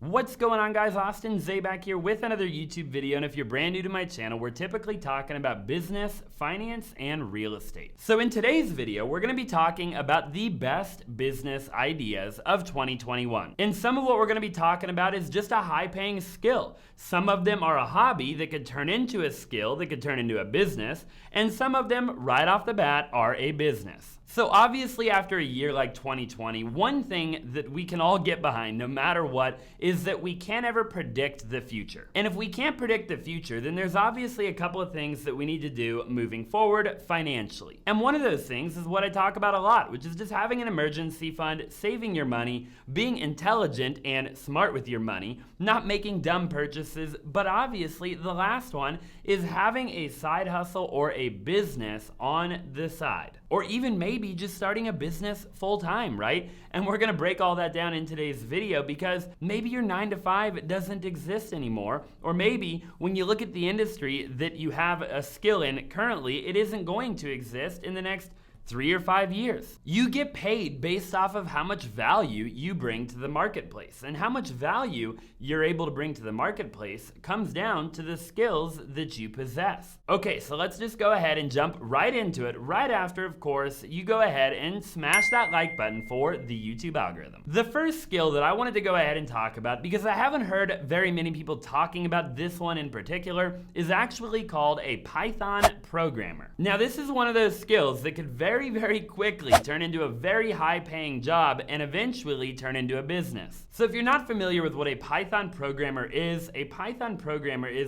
What's going on, guys? Austin Zay back here with another YouTube video, and if you're brand new to my channel, we're typically talking about business, finance, and real estate. So in today's video, we're going to be talking about the best business ideas of 2021. And some of what we're going to be talking about is just a high-paying skill. Some of them are a hobby that could turn into a skill that could turn into a business, and some of them right off the bat are a business. So obviously after a year like 2020, one thing that we can all get behind no matter what is that we can't ever predict the future. And if we can't predict the future, then there's obviously a couple of things that we need to do moving forward financially. And one of those things is what I talk about a lot, which is just having an emergency fund, saving your money, being intelligent and smart with your money, not making dumb purchases, but obviously the last one is having a side hustle or a business on the side. Or even maybe just starting a business full-time, right? And we're gonna break all that down in today's video because maybe your 9-to-5 doesn't exist anymore, or maybe when you look at the industry that you have a skill in currently, it isn't going to exist in the next 3 or 5 years. You get paid based off of how much value you bring to the marketplace, and how much value you're able to bring to the marketplace comes down to the skills that you possess. Okay, so let's just go ahead and jump right into it right after, of course, you go ahead and smash that like button for the YouTube algorithm. The first skill that I wanted to go ahead and talk about, because I haven't heard very many people talking about this one in particular, is actually called a Python programmer. Now, this is one of those skills that could very quickly turn into a very high-paying job and eventually turn into a business. So if you're not familiar with what a Python programmer is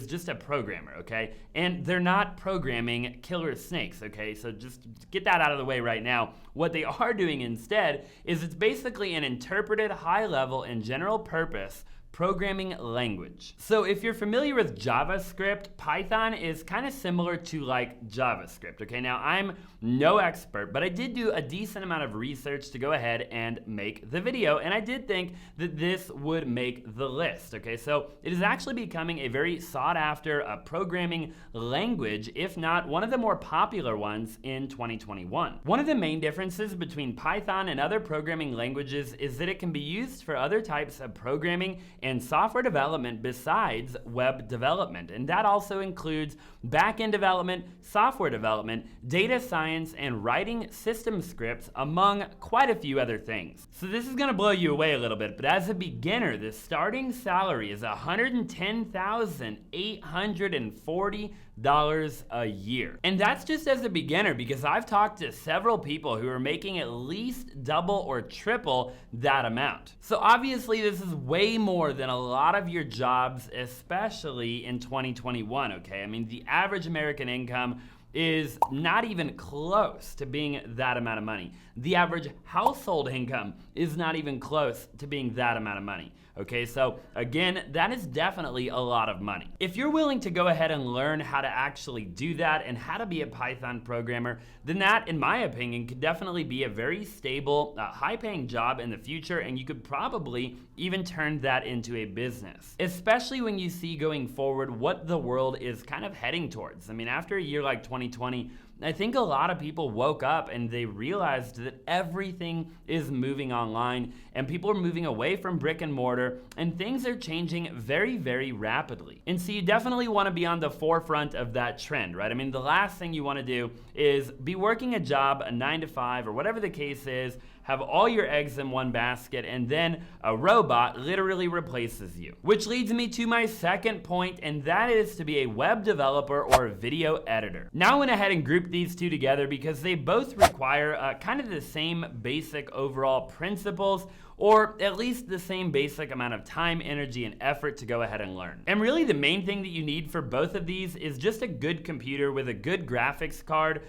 just a programmer, okay? And they're not programming killer snakes, okay? So just get that out of the way right now. What they are doing instead is it's basically an interpreted high-level and general purpose programming language. So if you're familiar with JavaScript, Python is kind of similar to like JavaScript, okay? Now I'm no expert, but I did do a decent amount of research to go ahead and make the video, and I did think that this would make the list, okay? So it is actually becoming a very sought after programming language, if not one of the more popular ones in 2021. One of the main differences between Python and other programming languages is that it can be used for other types of programming and software development besides web development. And that also includes back-end development, software development, data science, and writing system scripts, among quite a few other things. So this is gonna blow you away a little bit, but as a beginner, the starting salary is $110,840 a year. And that's just as a beginner, because I've talked to several people who are making at least double or triple that amount. So obviously this is way more than a lot of your jobs, especially in 2021, okay? I mean, the average American income is not even close to being that amount of money. The average household income is not even close to being that amount of money. Okay, so again, that is definitely a lot of money. If you're willing to go ahead and learn how to actually do that and how to be a Python programmer, then that, in my opinion, could definitely be a very stable, high-paying job in the future, and you could probably even turn that into a business. Especially when you see going forward what the world is kind of heading towards. I mean, after a year like 2020, I think a lot of people woke up and they realized that everything is moving online and people are moving away from brick and mortar, and things are changing very rapidly. And so you definitely want to be on the forefront of that trend, right? I mean, the last thing you want to do is be working a job, a 9-to-5 or whatever the case is, have all your eggs in one basket, and then a robot literally replaces you. Which leads me to my second point, and that is to be a web developer or a video editor. Now I went ahead and grouped these two together because they both require kind of the same basic overall principles, or at least the same basic amount of time, energy, and effort to go ahead and learn. And really the main thing that you need for both of these is just a good computer with a good graphics card,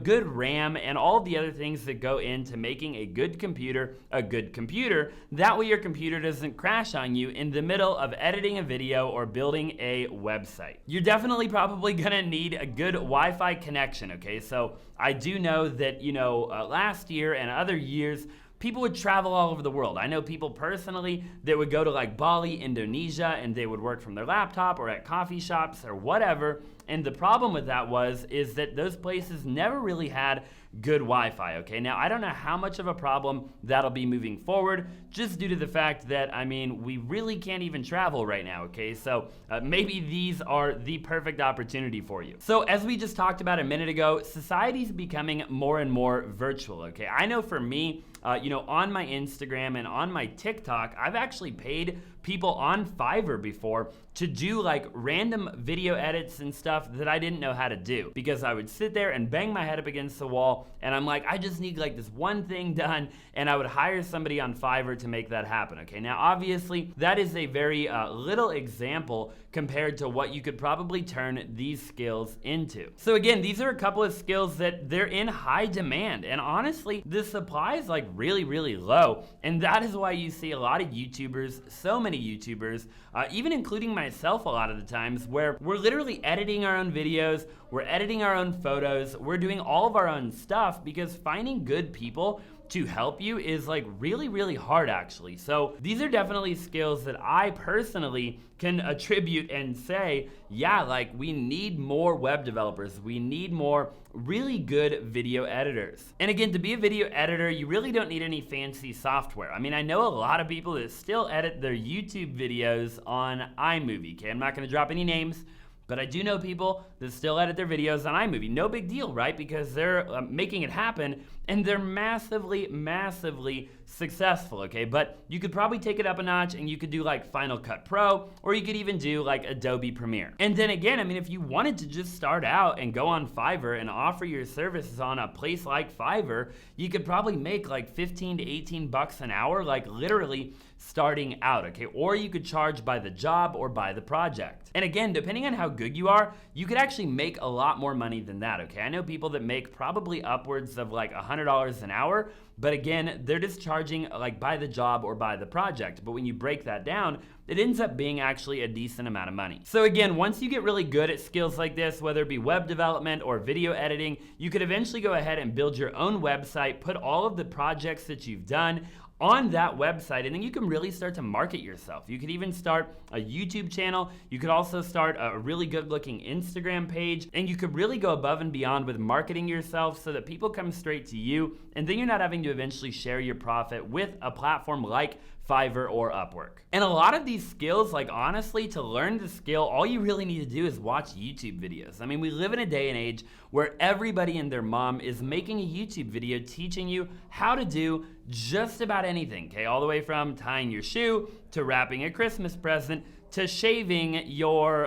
good RAM, and all the other things that go into making a good computer a good computer. That way your computer doesn't crash on you in the middle of editing a video or building a website. You're definitely probably gonna need a good Wi-Fi connection, okay? So I do know that, last year and other years, people would travel all over the world. I know people personally that would go to like Bali, Indonesia, and they would work from their laptop or at coffee shops or whatever. And the problem with that is that those places never really had good Wi-Fi, okay? Now, I don't know how much of a problem that'll be moving forward, just due to the fact that, I mean, we really can't even travel right now, okay? So maybe these are the perfect opportunity for you. So as we just talked about a minute ago, society's becoming more and more virtual, okay? I know for me, on my Instagram and on my TikTok, I've actually paid people on Fiverr before to do like random video edits and stuff that I didn't know how to do, because I would sit there and bang my head up against the wall and I'm like, I just need like this one thing done, and I would hire somebody on Fiverr to make that happen, okay? Now, obviously, that is a very little example compared to what you could probably turn these skills into. So again, these are a couple of skills that they're in high demand, and honestly, the supply is like really, really low, and that is why you see a lot of YouTubers, so many YouTubers, even including myself a lot of the times, where we're literally editing our own videos, we're editing our own photos, we're doing all of our own stuff, because finding good people to help you is like really, really hard actually. So these are definitely skills that I personally can attribute and say, yeah, like we need more web developers. We need more really good video editors. And again, to be a video editor, you really don't need any fancy software. I mean, I know a lot of people that still edit their YouTube videos on iMovie, okay? I'm not gonna drop any names, but I do know people that still edit their videos on iMovie. No big deal, right? Because they're making it happen, and they're massively, massively successful, okay? But you could probably take it up a notch, and you could do like Final Cut Pro, or you could even do like Adobe Premiere. And then again, I mean, if you wanted to just start out and go on Fiverr and offer your services on a place like Fiverr, you could probably make like 15 to 18 bucks an hour, like literally starting out, okay? Or you could charge by the job or by the project. And again, depending on how good you are, you could actually make a lot more money than that, okay? I know people that make probably upwards of like $100 an hour, but again, they're just charging like by the job or by the project. But when you break that down, it ends up being actually a decent amount of money. So again, once you get really good at skills like this, whether it be web development or video editing, you could eventually go ahead and build your own website, put all of the projects that you've done on that website, and then you can really start to market yourself. You could even start a YouTube channel. You could also start a really good looking Instagram page, and you could really go above and beyond with marketing yourself so that people come straight to you, and then you're not having to eventually share your profit with a platform like Fiverr or Upwork. And a lot of these skills, like honestly, to learn the skill, all you really need to do is watch YouTube videos. I mean, we live in a day and age where everybody and their mom is making a YouTube video teaching you how to do just about anything, okay? All the way from tying your shoe to wrapping a Christmas present to shaving your,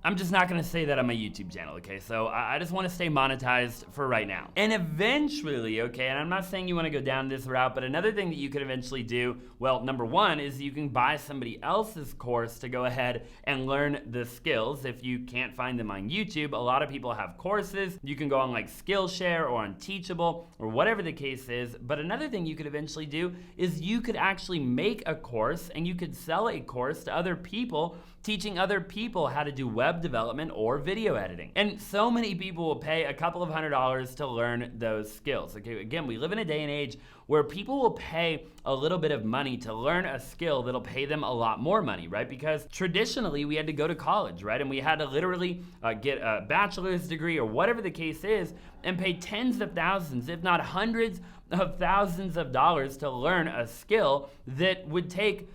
I'm just not gonna say that on my YouTube channel, okay? So I just wanna stay monetized for right now. And eventually, okay, and I'm not saying you wanna go down this route, but another thing that you could eventually do, well, number one is you can buy somebody else's course to go ahead and learn the skills. If you can't find them on YouTube, a lot of people have courses. You can go on like Skillshare or on Teachable or whatever the case is. But another thing you could eventually do is you could actually make a course and you could sell a course to other people, teaching other people how to do web development or video editing. And so many people will pay a couple of $100s to learn those skills. Okay, again, we live in a day and age where people will pay a little bit of money to learn a skill that'll pay them a lot more money, right? Because traditionally we had to go to college, right? And we had to literally get a bachelor's degree or whatever the case is and pay tens of thousands, if not hundreds of thousands of dollars to learn a skill that would take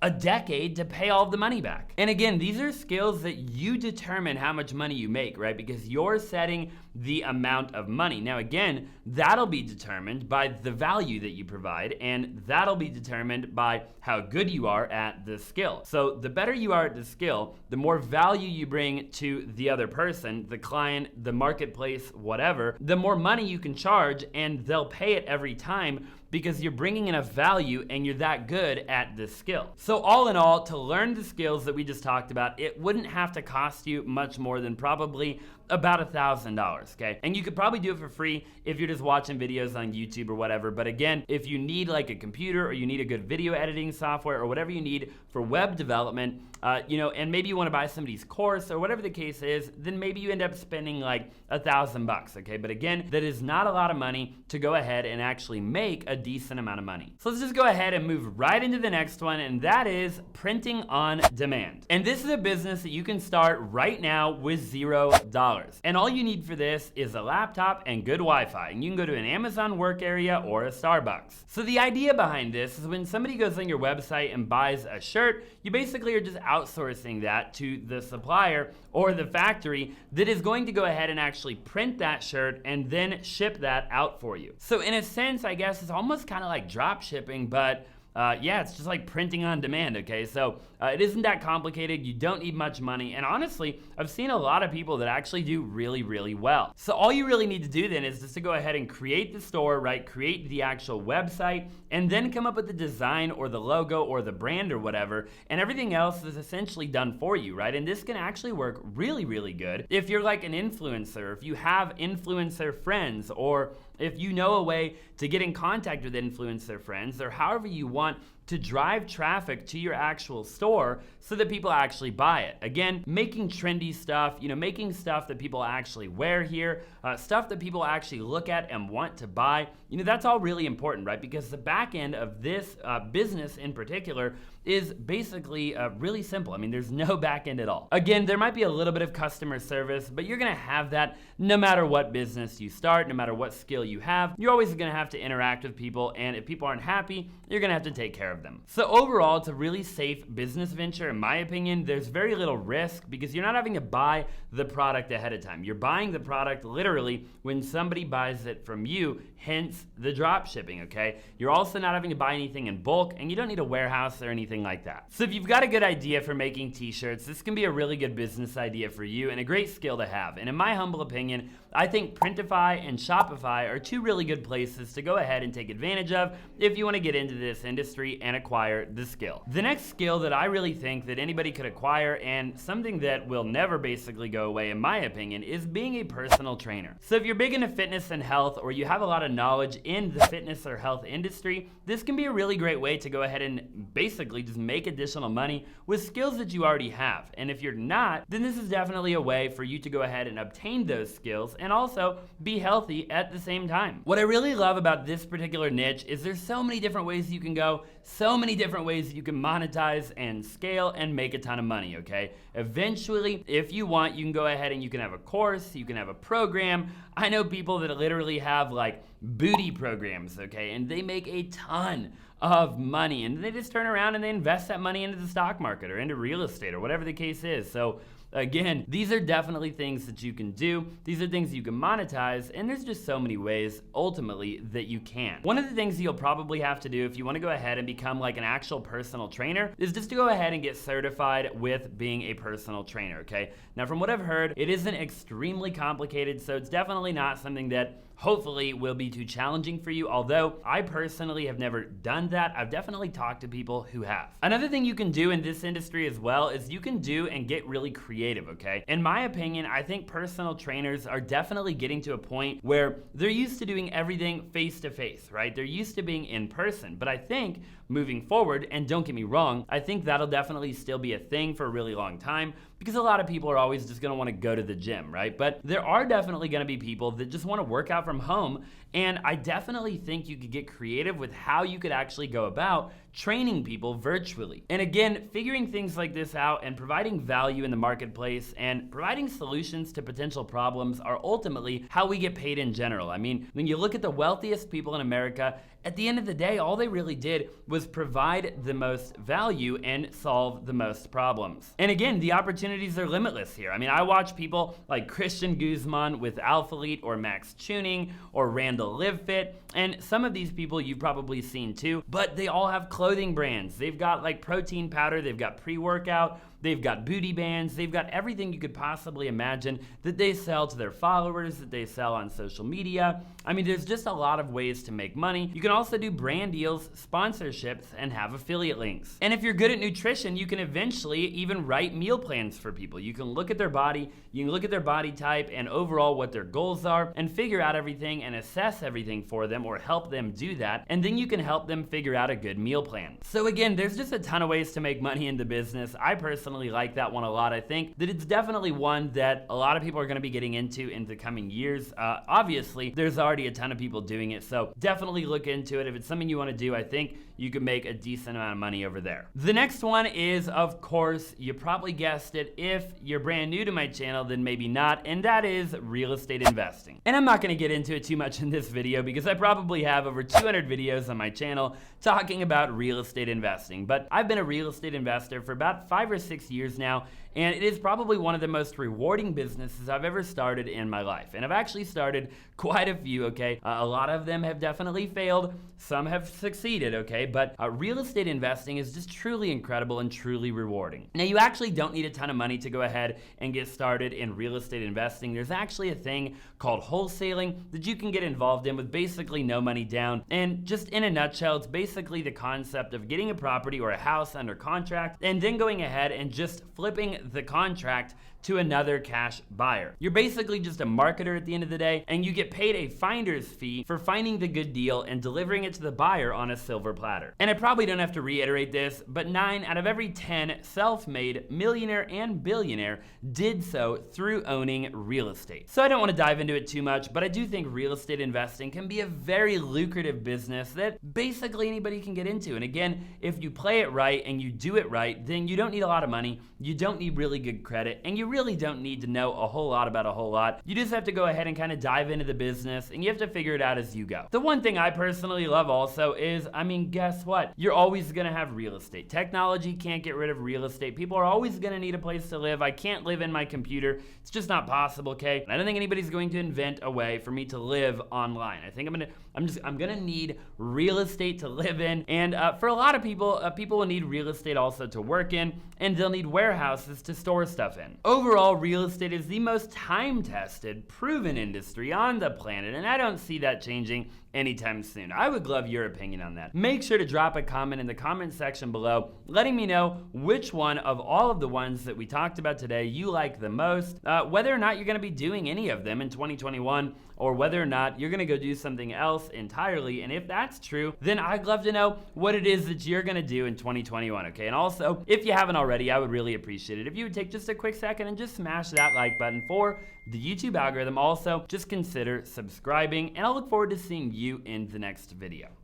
a decade to pay all of the money back. And again, these are skills that you determine how much money you make, right? Because you're setting the amount of money. Now again, that'll be determined by the value that you provide, and that'll be determined by how good you are at the skill. So the better you are at the skill, the more value you bring to the other person, the client, the marketplace, whatever, the more money you can charge, and they'll pay it every time because you're bringing enough value and you're that good at this skill. So all in all, to learn the skills that we just talked about, it wouldn't have to cost you much more than probably about $1,000, okay? And you could probably do it for free if you're just watching videos on YouTube or whatever. But again, if you need like a computer or you need a good video editing software or whatever you need for web development, and maybe you want to buy somebody's course or whatever the case is, then maybe you end up spending like $1,000, okay? But again, that is not a lot of money to go ahead and actually make a decent amount of money. So let's just go ahead and move right into the next one, and that is printing on demand. And this is a business that you can start right now with $0. And all you need for this is a laptop and good Wi-Fi. And you can go to an Amazon work area or a Starbucks. So the idea behind this is when somebody goes on your website and buys a shirt, you basically are just outsourcing that to the supplier or the factory that is going to go ahead and actually print that shirt and then ship that out for you. So in a sense, I guess it's almost kind of like drop shipping, but yeah, it's just like printing on demand, okay? So it isn't that complicated. You don't need much money. And honestly, I've seen a lot of people that actually do really, really well. So all you really need to do then is just to go ahead and create the store, right? Create the actual website, and then come up with the design or the logo or the brand or whatever, and everything else is essentially done for you, right? And this can actually work really, really good if you're like an influencer, if you have influencer friends, or if you know a way to get in contact with influencer friends, or however you want to drive traffic to your actual store so that people actually buy it. Again, making trendy stuff, making stuff that people actually wear here, stuff that people actually look at and want to buy, that's all really important, right? Because the back end of this business in particular is basically really simple. I mean, there's no back end at all. Again, there might be a little bit of customer service, but you're gonna have that no matter what business you start, no matter what skill you have. You're always gonna have to interact with people, and if people aren't happy, you're gonna have to take care of them. So overall, it's a really safe business venture, in my opinion. There's very little risk because you're not having to buy the product ahead of time. You're buying the product literally when somebody buys it from you, hence the drop shipping, okay? You're also not having to buy anything in bulk, and you don't need a warehouse or anything like that. So if you've got a good idea for making t-shirts, this can be a really good business idea for you and a great skill to have. And in my humble opinion, I think Printify and Shopify are two really good places to go ahead and take advantage of if you want to get into this industry and acquire the skill. The next skill that I really think that anybody could acquire, and something that will never basically go away in my opinion, is being a personal trainer. So if you're big into fitness and health, or you have a lot of knowledge in the fitness or health industry, this can be a really great way to go ahead and basically just make additional money with skills that you already have. And if you're not, then this is definitely a way for you to go ahead and obtain those skills and also be healthy at the same time. What I really love about this particular niche is there's so many different ways you can go, so many different ways you can monetize and scale and make a ton of money, okay? Eventually, if you want, you can go ahead and you can have a course, you can have a program. I know people that literally have like booty programs, okay? And they make a ton of money, and they just turn around and they invest that money into the stock market or into real estate or whatever the case is. So again, these are definitely things that you can do. These are things you can monetize, and there's just so many ways ultimately that you can. One of the things you'll probably have to do if you want to go ahead and become like an actual personal trainer is just to go ahead and get certified with being a personal trainer, okay? Now, from what I've heard, it isn't extremely complicated, so it's definitely not something that hopefully will be too challenging for you, although I personally have never done that. I've definitely talked to people who have. Another thing you can do in this industry as well is you can do and get really creative, okay? In my opinion, I think personal trainers are definitely getting to a point where they're used to doing everything face-to-face, right? They're used to being in person, but I think moving forward, and don't get me wrong, I think that'll definitely still be a thing for a really long time because a lot of people are always just gonna wanna go to the gym, right? But there are definitely gonna be people that just wanna work out from home, and I definitely think you could get creative with how you could actually go about training people virtually. And again, figuring things like this out and providing value in the marketplace and providing solutions to potential problems are ultimately how we get paid in general. I mean, when you look at the wealthiest people in America, at the end of the day, all they really did was provide the most value and solve the most problems. And again, the opportunities are limitless here. I mean, I watch people like Christian Guzman with Alphalete or Max Tuning or Randall LiveFit, and some of these people you've probably seen too, but they all have clothing brands. They've got like protein powder, they've got pre-workout, they've got booty bands, they've got everything you could possibly imagine that they sell to their followers, that they sell on social media. I mean, there's just a lot of ways to make money. You can also do brand deals, sponsorships, and have affiliate links. And if you're good at nutrition, you can eventually even write meal plans for people. You can look at their body, you can look at their body type and overall what their goals are and figure out everything and assess everything for them or help them do that. And then you can help them figure out a good meal plan. So again, there's just a ton of ways to make money in the business. I personally personally like that one a lot. I think that it's definitely one that a lot of people are going to be getting into in the coming years. Obviously, there's already a ton of people doing it, so definitely look into it. If it's something you want to do, I think you can make a decent amount of money over there. The next one is, of course, you probably guessed it. If you're brand new to my channel, then maybe not, and that is real estate investing. And I'm not going to get into it too much in this video because I probably have over 200 videos on my channel talking about real estate investing. But I've been a real estate investor for about 5 or 6 years now, and it is probably one of the most rewarding businesses I've ever started in my life. And I've actually started quite a few, okay? A lot of them have definitely failed. Some have succeeded, okay? But real estate investing is just truly incredible and truly rewarding. Now, you actually don't need a ton of money to go ahead and get started in real estate investing. There's actually a thing called wholesaling that you can get involved in with basically no money down. And just in a nutshell, it's basically the concept of getting a property or a house under contract and then going ahead and just flipping the contract to another cash buyer. You're basically just a marketer at the end of the day, and you get paid a finder's fee for finding the good deal and delivering it to the buyer on a silver platter. And I probably don't have to reiterate this, but 9 out of every 10 self-made millionaire and billionaire did so through owning real estate. So I don't want to dive into it too much, but I do think real estate investing can be a very lucrative business that basically anybody can get into. And again, if you play it right and you do it right, then you don't need a lot of money, you don't need really good credit, and you really don't need to know a whole lot about a whole lot. You just have to go ahead and kind of dive into the business, and you have to figure it out as you go. The one thing I personally love also is, I mean, guess what? You're always gonna have real estate. Technology can't get rid of real estate. People are always gonna need a place to live. I can't live in my computer. It's just not possible, okay? I don't think anybody's going to invent a way for me to live online. I think I'm gonna need real estate to live in, and for a lot of people, people will need real estate also to work in, and they'll need warehouses to store stuff in. Overall, real estate is the most time-tested, proven industry on the planet, and I don't see that changing anytime soon. I would love your opinion on that. Make sure to drop a comment in the comment section below, letting me know which one of all of the ones that we talked about today you like the most, whether or not you're gonna be doing any of them in 2021, or whether or not you're gonna go do something else entirely. And if that's true, then I'd love to know what it is that you're gonna do in 2021, okay? And also, if you haven't already, I would really appreciate it if you would take just a quick second and just smash that like button for the YouTube algorithm. Also, just consider subscribing, and I'll look forward to seeing you in the next video.